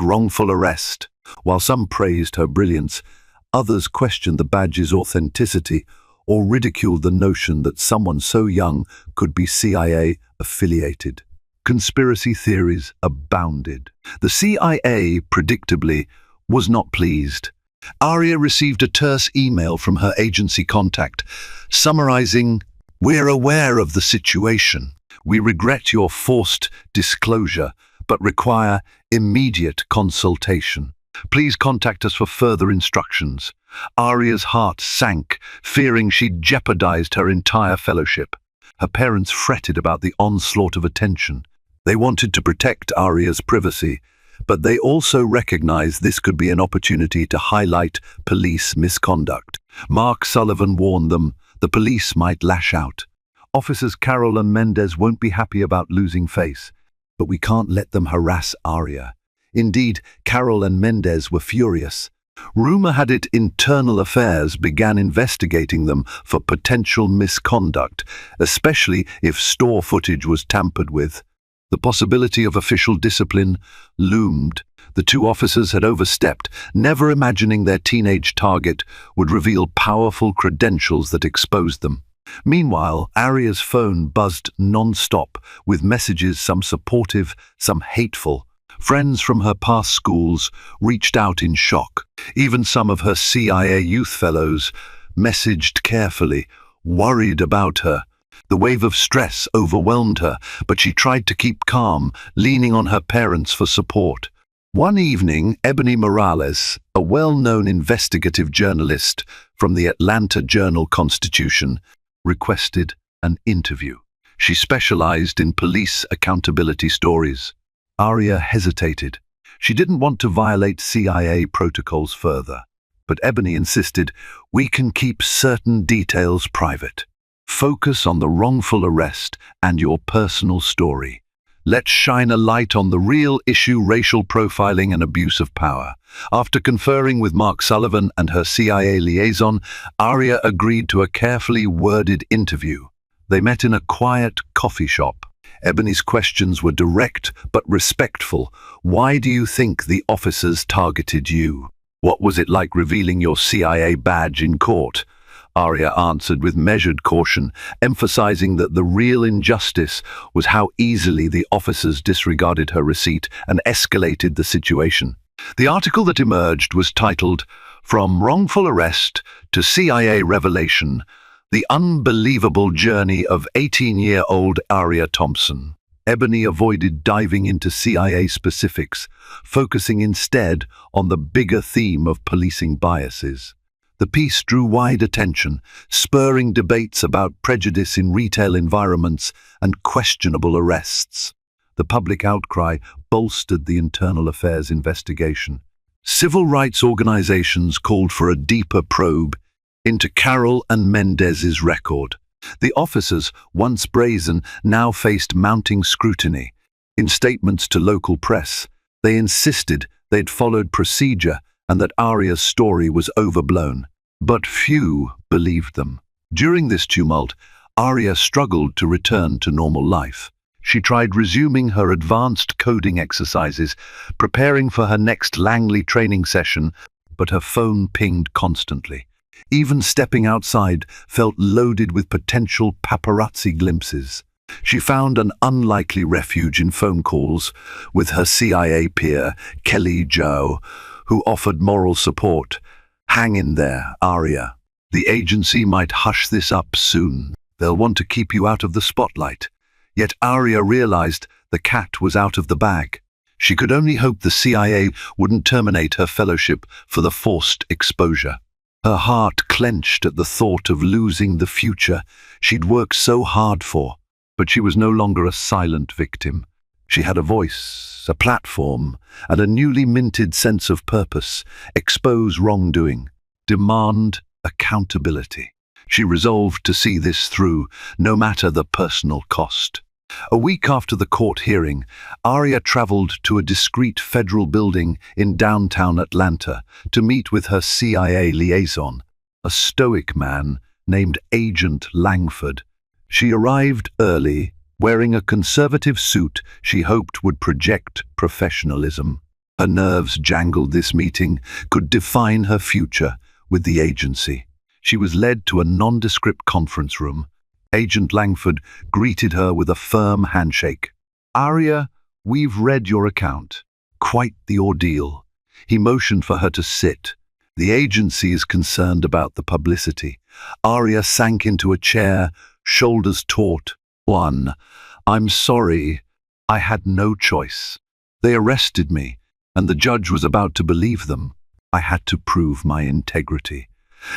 #wrongful arrest. While some praised her brilliance, others questioned the badge's authenticity or ridiculed the notion that someone so young could be CIA affiliated. Conspiracy theories abounded. The CIA, predictably, was not pleased. Arya received a terse email from her agency contact, summarizing, "We're aware of the situation. We regret your forced disclosure, but require immediate consultation. Please contact us for further instructions." Arya's heart sank, fearing she'd jeopardized her entire fellowship. Her parents fretted about the onslaught of attention. They wanted to protect Arya's privacy, but they also recognized this could be an opportunity to highlight police misconduct. Mark Sullivan warned them the police might lash out. Officers Carroll and Mendez won't be happy about losing face, but we can't let them harass Arya. Indeed, Carroll and Mendez were furious. Rumor had it Internal Affairs began investigating them for potential misconduct, especially if store footage was tampered with. The possibility of official discipline loomed. The two officers had overstepped, never imagining their teenage target would reveal powerful credentials that exposed them. Meanwhile, Arya's phone buzzed non-stop, with messages, some supportive, some hateful. Friends from her past schools reached out in shock. Even some of her CIA youth fellows messaged carefully, worried about her. The wave of stress overwhelmed her, but she tried to keep calm, leaning on her parents for support. One evening, Ebony Morales, a well-known investigative journalist from the Atlanta Journal-Constitution, requested an interview. She specialized in police accountability stories. Arya hesitated. She didn't want to violate CIA protocols further. But Ebony insisted, "We can keep certain details private. Focus on the wrongful arrest and your personal story. Let's shine a light on the real issue: racial profiling and abuse of power." After conferring with Mark Sullivan and her CIA liaison, Arya agreed to a carefully worded interview. They met in a quiet coffee shop. Ebony's questions were direct but respectful. "Why do you think the officers targeted you? What was it like revealing your CIA badge in court?" Arya answered with measured caution, emphasizing that the real injustice was how easily the officers disregarded her receipt and escalated the situation. The article that emerged was titled, "From Wrongful Arrest to CIA Revelation: The Unbelievable Journey of 18-year-old Arya Thompson." Ebony avoided diving into CIA specifics, focusing instead on the bigger theme of policing biases. The piece drew wide attention, spurring debates about prejudice in retail environments and questionable arrests. The public outcry bolstered the Internal Affairs investigation. Civil rights organizations called for a deeper probe into Carroll and Mendez's record. The officers, once brazen, now faced mounting scrutiny. In statements to local press, they insisted they'd followed procedure and that Arya's story was overblown. But few believed them. During this tumult, Arya struggled to return to normal life. She tried resuming her advanced coding exercises, preparing for her next Langley training session, but her phone pinged constantly. Even stepping outside felt loaded with potential paparazzi glimpses. She found an unlikely refuge in phone calls with her CIA peer, Kelly Joe, who offered moral support. "Hang in there, Arya. The agency might hush this up soon. They'll want to keep you out of the spotlight." Yet Arya realized the cat was out of the bag. She could only hope the CIA wouldn't terminate her fellowship for the forced exposure. Her heart clenched at the thought of losing the future she'd worked so hard for. But she was no longer a silent victim. She had a voice, a platform, and a newly minted sense of purpose. Expose wrongdoing, demand accountability. She resolved to see this through, no matter the personal cost. A week after the court hearing, Arya traveled to a discreet federal building in downtown Atlanta to meet with her CIA liaison, a stoic man named Agent Langford. She arrived early, wearing a conservative suit she hoped would project professionalism. Her nerves jangled. This meeting could define her future with the agency. She was led to a nondescript conference room. Agent Langford greeted her with a firm handshake. "Aria, we've read your account. Quite the ordeal." He motioned for her to sit. "The agency is concerned about the publicity." Aria sank into a chair, shoulders taut. "I'm sorry. I had no choice. They arrested me, and the judge was about to believe them. I had to prove my integrity."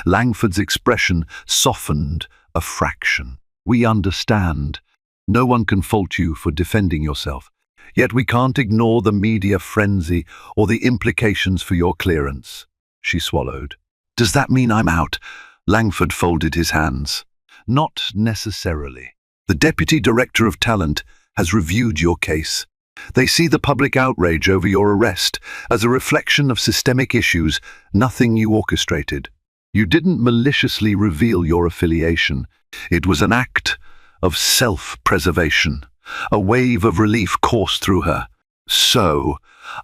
Langford's expression softened a fraction. "We understand. No one can fault you for defending yourself. Yet we can't ignore the media frenzy or the implications for your clearance." She swallowed. "Does that mean I'm out?" Langford folded his hands. "Not necessarily. The Deputy Director of Talent has reviewed your case. They see the public outrage over your arrest as a reflection of systemic issues, nothing you orchestrated. You didn't maliciously reveal your affiliation. It was an act of self-preservation." A wave of relief coursed through her. "So,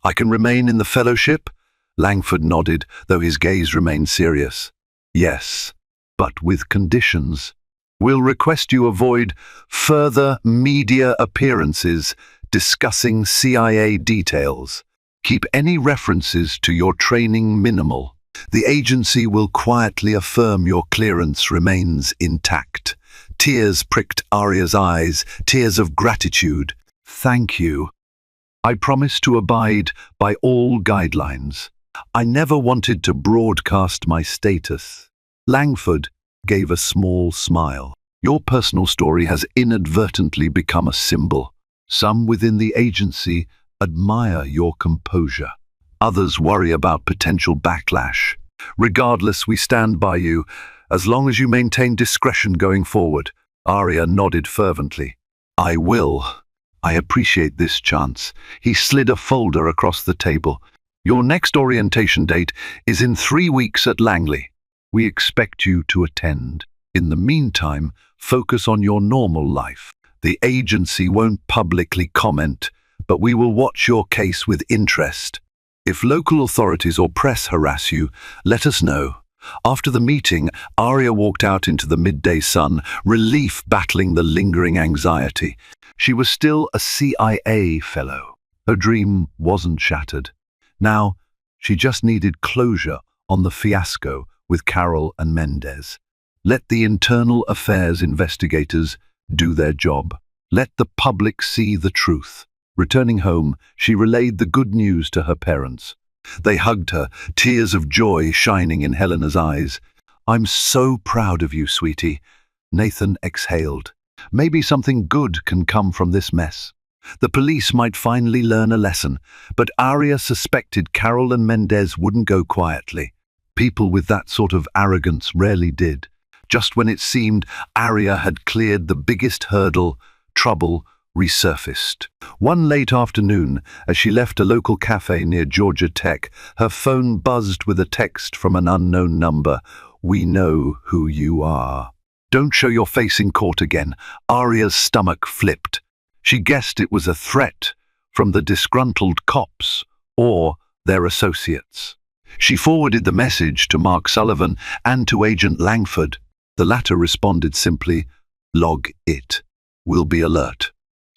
I can remain in the fellowship?" Langford nodded, though his gaze remained serious. "Yes, but with conditions. We'll request you avoid further media appearances discussing CIA details. Keep any references to your training minimal. The agency will quietly affirm your clearance remains intact." Tears pricked Aria's eyes, tears of gratitude. "Thank you. I promise to abide by all guidelines. I never wanted to broadcast my status." Langford gave a small smile. "Your personal story has inadvertently become a symbol. Some within the agency admire your composure. Others worry about potential backlash. Regardless, we stand by you, as long as you maintain discretion going forward." Aria nodded fervently. "I will. I appreciate this chance." He slid a folder across the table. "Your next orientation date is in 3 weeks at Langley. We expect you to attend. In the meantime, focus on your normal life. The agency won't publicly comment, but we will watch your case with interest. If local authorities or press harass you, let us know." After the meeting, Aria walked out into the midday sun, relief battling the lingering anxiety. She was still a CIA fellow. Her dream wasn't shattered. Now, she just needed closure on the fiasco with Carol and Mendez. Let the internal affairs investigators do their job. Let the public see the truth. Returning home, she relayed the good news to her parents. They hugged her, tears of joy shining in Helena's eyes. "I'm so proud of you, sweetie." Nathan exhaled. Maybe something good can come from this mess. The police might finally learn a lesson, but Aria suspected Carol and Mendez wouldn't go quietly. People with that sort of arrogance rarely did. Just when it seemed Aria had cleared the biggest hurdle, trouble resurfaced. One late afternoon, as she left a local cafe near Georgia Tech, her phone buzzed with a text from an unknown number. "We know who you are." "Don't show your face in court again." Aria's stomach flipped. She guessed it was a threat from the disgruntled cops or their associates. She forwarded the message to Mark Sullivan and to Agent Langford. The latter responded simply, "Log it. We'll be alert."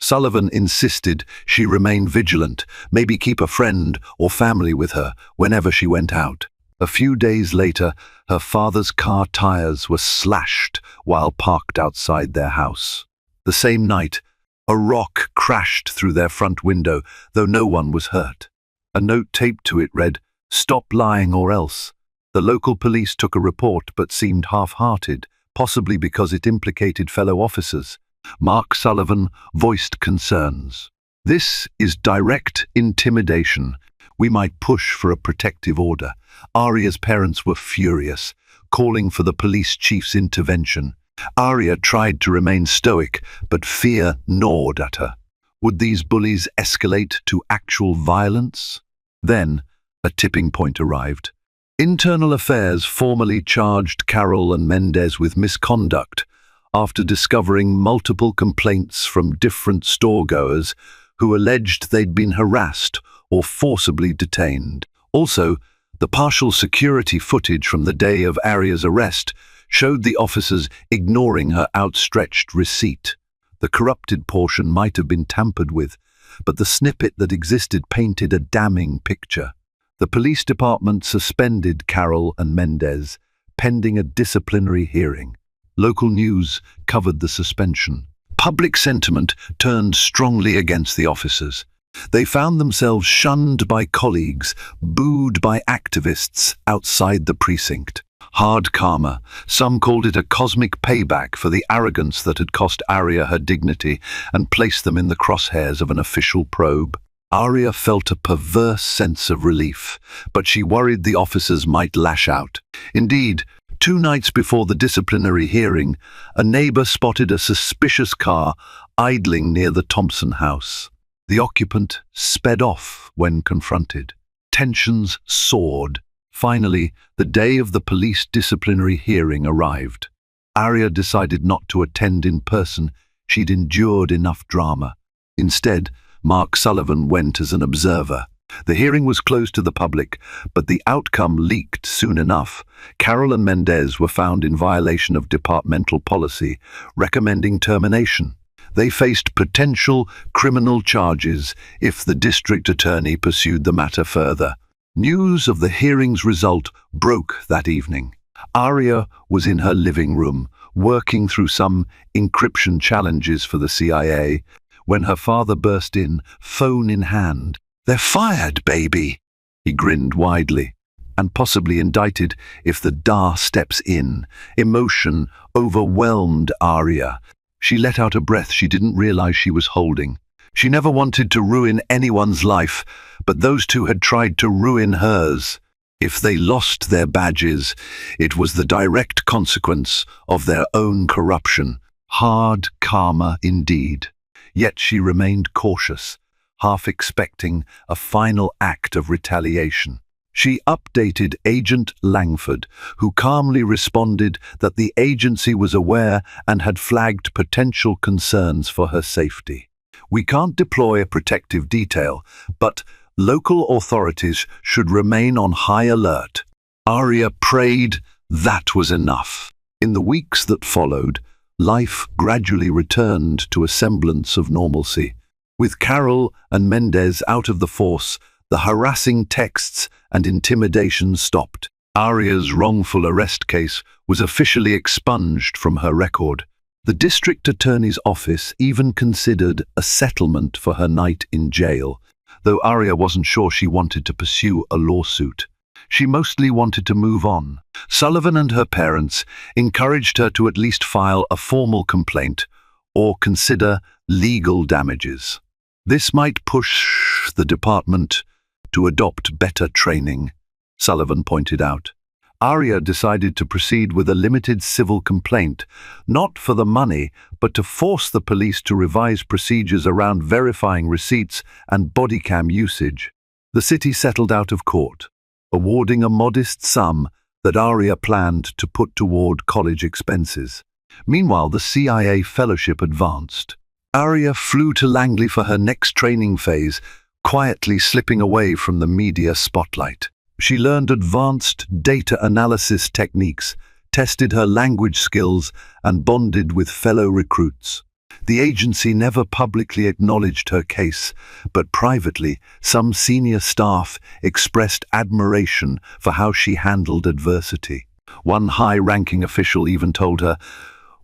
Sullivan insisted she remain vigilant, maybe keep a friend or family with her whenever she went out. A few days later, her father's car tires were slashed while parked outside their house. The same night, a rock crashed through their front window, though no one was hurt. A note taped to it read, "Stop lying or else." The local police took a report but seemed half-hearted, possibly because it implicated fellow officers. Mark Sullivan voiced concerns. "This is direct intimidation. We might push for a protective order." Aria's parents were furious, calling for the police chief's intervention. Aria tried to remain stoic, but fear gnawed at her. Would these bullies escalate to actual violence? Then, a tipping point arrived. Internal Affairs formally charged Carol and Mendez with misconduct after discovering multiple complaints from different storegoers who alleged they'd been harassed or forcibly detained. Also, the partial security footage from the day of Aria's arrest showed the officers ignoring her outstretched receipt. The corrupted portion might have been tampered with, but the snippet that existed painted a damning picture. The police department suspended Carol and Mendez, pending a disciplinary hearing. Local news covered the suspension. Public sentiment turned strongly against the officers. They found themselves shunned by colleagues, booed by activists outside the precinct. Hard karma. Some called it a cosmic payback for the arrogance that had cost Arya her dignity and placed them in the crosshairs of an official probe. Arya felt a perverse sense of relief, but she worried the officers might lash out. Indeed, 2 nights before the disciplinary hearing, a neighbor spotted a suspicious car idling near the Thompson house. The occupant sped off when confronted. Tensions soared. Finally, the day of the police disciplinary hearing arrived. Arya decided not to attend in person. She'd endured enough drama. Instead, Mark Sullivan went as an observer. The hearing was closed to the public, but the outcome leaked soon enough. Carol and Mendez were found in violation of departmental policy, recommending termination. They faced potential criminal charges if the district attorney pursued the matter further. News of the hearing's result broke that evening. Arya was in her living room, working through some encryption challenges for the CIA, when her father burst in, phone in hand. "They're fired, baby," he grinned widely, and possibly indicted if the Da steps in. Emotion overwhelmed Arya. She let out a breath she didn't realize she was holding. She never wanted to ruin anyone's life, but those two had tried to ruin hers. If they lost their badges, it was the direct consequence of their own corruption. Hard karma indeed. Yet she remained cautious, half expecting a final act of retaliation. She updated Agent Langford, who calmly responded that the agency was aware and had flagged potential concerns for her safety. "We can't deploy a protective detail, but local authorities should remain on high alert." Arya prayed that was enough. In the weeks that followed, life gradually returned to a semblance of normalcy. With Carol and Mendez out of the force, the harassing texts and intimidation stopped. Arya's wrongful arrest case was officially expunged from her record. The district attorney's office even considered a settlement for her night in jail, though Arya wasn't sure she wanted to pursue a lawsuit. She mostly wanted to move on. Sullivan and her parents encouraged her to at least file a formal complaint or consider legal damages. This might push the department to adopt better training, Sullivan pointed out. Arya decided to proceed with a limited civil complaint, not for the money, but to force the police to revise procedures around verifying receipts and body cam usage. The city settled out of court, awarding a modest sum that Arya planned to put toward college expenses. Meanwhile, the CIA fellowship advanced. Arya flew to Langley for her next training phase, quietly slipping away from the media spotlight. She learned advanced data analysis techniques, tested her language skills, and bonded with fellow recruits. The agency never publicly acknowledged her case, but privately, some senior staff expressed admiration for how she handled adversity. One high-ranking official even told her,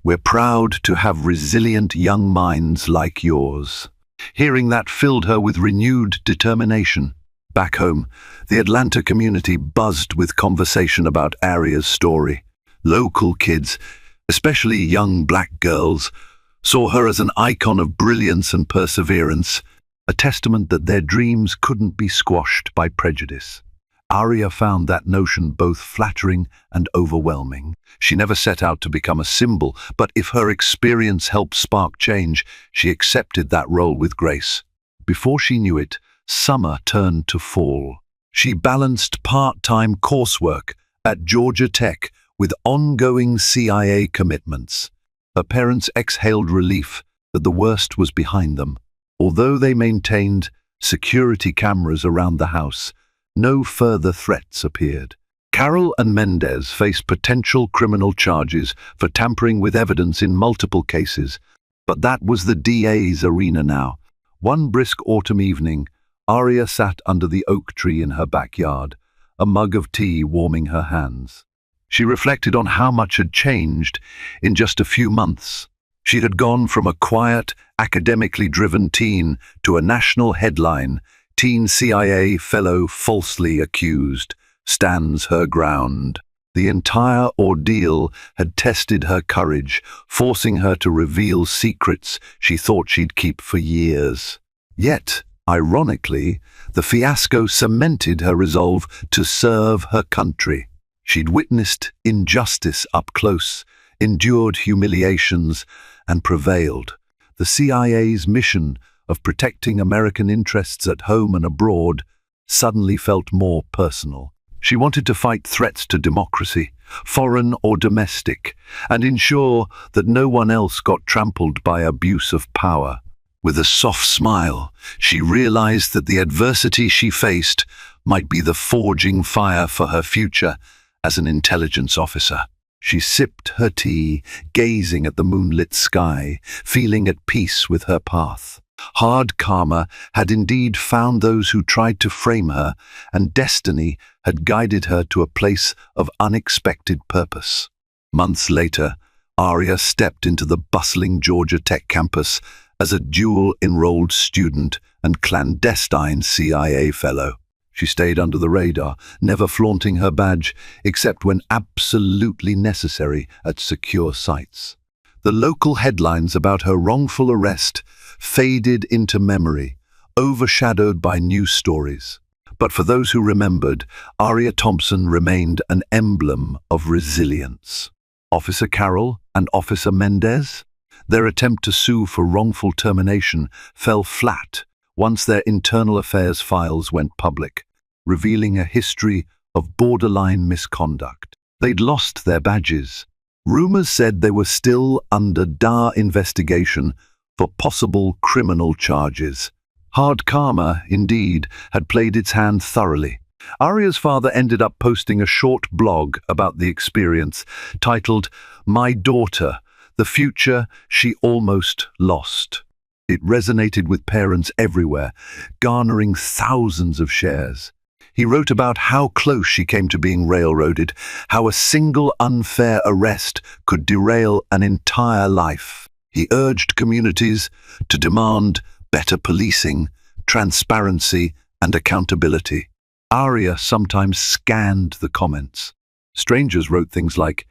"We're proud to have resilient young minds like yours." Hearing that filled her with renewed determination. Back home, the Atlanta community buzzed with conversation about Arya's story. Local kids, especially young black girls, saw her as an icon of brilliance and perseverance, a testament that their dreams couldn't be squashed by prejudice. Arya found that notion both flattering and overwhelming. She never set out to become a symbol, but if her experience helped spark change, she accepted that role with grace. Before she knew it, summer turned to fall. She balanced part-time coursework at Georgia Tech with ongoing CIA commitments. Her parents exhaled relief that the worst was behind them. Although they maintained security cameras around the house, no further threats appeared. Carroll and Mendez face potential criminal charges for tampering with evidence in multiple cases, but that was the DA's arena now. One brisk autumn evening, Aria sat under the oak tree in her backyard, a mug of tea warming her hands. She reflected on how much had changed in just a few months. She had gone from a quiet, academically driven teen to a national headline, "Teen CIA Fellow Falsely Accused Stands Her Ground." The entire ordeal had tested her courage, forcing her to reveal secrets she thought she'd keep for years. Yet, ironically, the fiasco cemented her resolve to serve her country. She'd witnessed injustice up close, endured humiliations, and prevailed. The CIA's mission of protecting American interests at home and abroad suddenly felt more personal. She wanted to fight threats to democracy, foreign or domestic, and ensure that no one else got trampled by abuse of power. With a soft smile, she realized that the adversity she faced might be the forging fire for her future as an intelligence officer. She sipped her tea, gazing at the moonlit sky, feeling at peace with her path. Hard karma had indeed found those who tried to frame her, and destiny had guided her to a place of unexpected purpose. Months later, Aria stepped into the bustling Georgia Tech campus as a dual-enrolled student and clandestine CIA fellow. She stayed under the radar, never flaunting her badge except when absolutely necessary at secure sites. The local headlines about her wrongful arrest faded into memory, overshadowed by news stories. But for those who remembered, Aria Thompson remained an emblem of resilience. Officer Carroll and Officer Mendez? Their attempt to sue for wrongful termination fell flat once their internal affairs files went public, revealing a history of borderline misconduct. They'd lost their badges. Rumors said they were still under DA investigation for possible criminal charges. Hard karma, indeed, had played its hand thoroughly. Aria's father ended up posting a short blog about the experience, titled, "My Daughter, the Future She Almost Lost." It resonated with parents everywhere, garnering thousands of shares. He wrote about how close she came to being railroaded, how a single unfair arrest could derail an entire life. He urged communities to demand better policing, transparency, and accountability. Aria sometimes scanned the comments. Strangers wrote things like,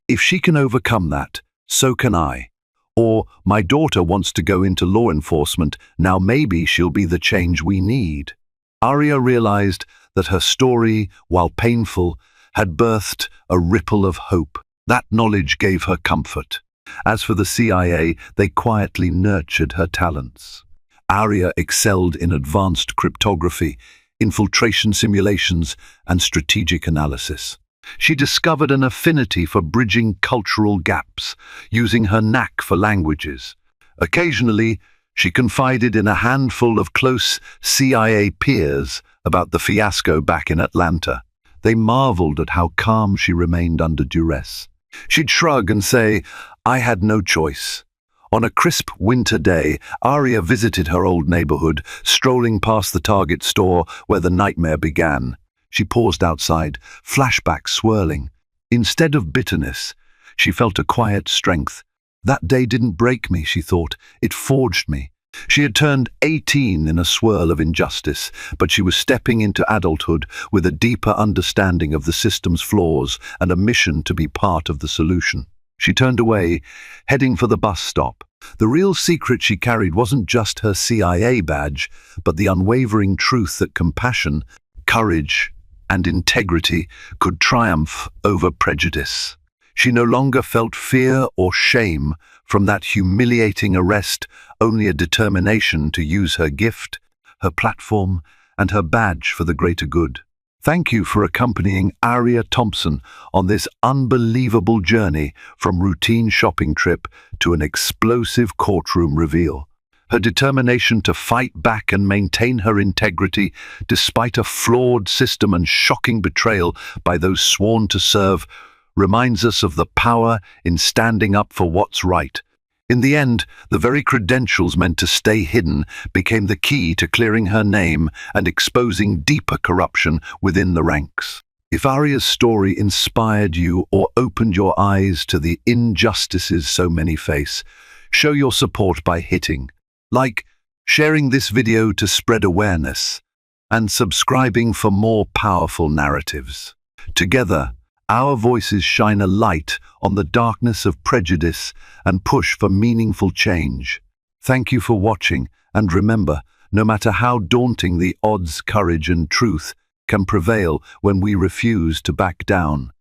"If she can overcome that, so can I." Or, "My daughter wants to go into law enforcement, now maybe she'll be the change we need." Aria realized that her story, while painful, had birthed a ripple of hope. That knowledge gave her comfort. As for the CIA, they quietly nurtured her talents. Aria excelled in advanced cryptography, infiltration simulations, and strategic analysis. She discovered an affinity for bridging cultural gaps, using her knack for languages. Occasionally, she confided in a handful of close CIA peers about the fiasco back in Atlanta. They marveled at how calm she remained under duress. She'd shrug and say, "I had no choice." On a crisp winter day, Aria visited her old neighborhood, strolling past the Target store where the nightmare began. She paused outside, flashbacks swirling. Instead of bitterness, she felt a quiet strength. That day didn't break me, she thought. It forged me. She had turned 18 in a swirl of injustice, but she was stepping into adulthood with a deeper understanding of the system's flaws and a mission to be part of the solution. She turned away, heading for the bus stop. The real secret she carried wasn't just her CIA badge, but the unwavering truth that compassion, courage, and integrity could triumph over prejudice. She no longer felt fear or shame from that humiliating arrest, only a determination to use her gift, her platform, and her badge for the greater good. Thank you for accompanying Aria Thompson on this unbelievable journey from routine shopping trip to an explosive courtroom reveal. Her determination to fight back and maintain her integrity despite a flawed system and shocking betrayal by those sworn to serve reminds us of the power in standing up for what's right. In the end, the very credentials meant to stay hidden became the key to clearing her name and exposing deeper corruption within the ranks. If Arya's story inspired you or opened your eyes to the injustices so many face, show your support by hitting like, sharing this video to spread awareness, and subscribing for more powerful narratives. Together, our voices shine a light on the darkness of prejudice and push for meaningful change. Thank you for watching, and remember, no matter how daunting the odds, courage and truth can prevail when we refuse to back down.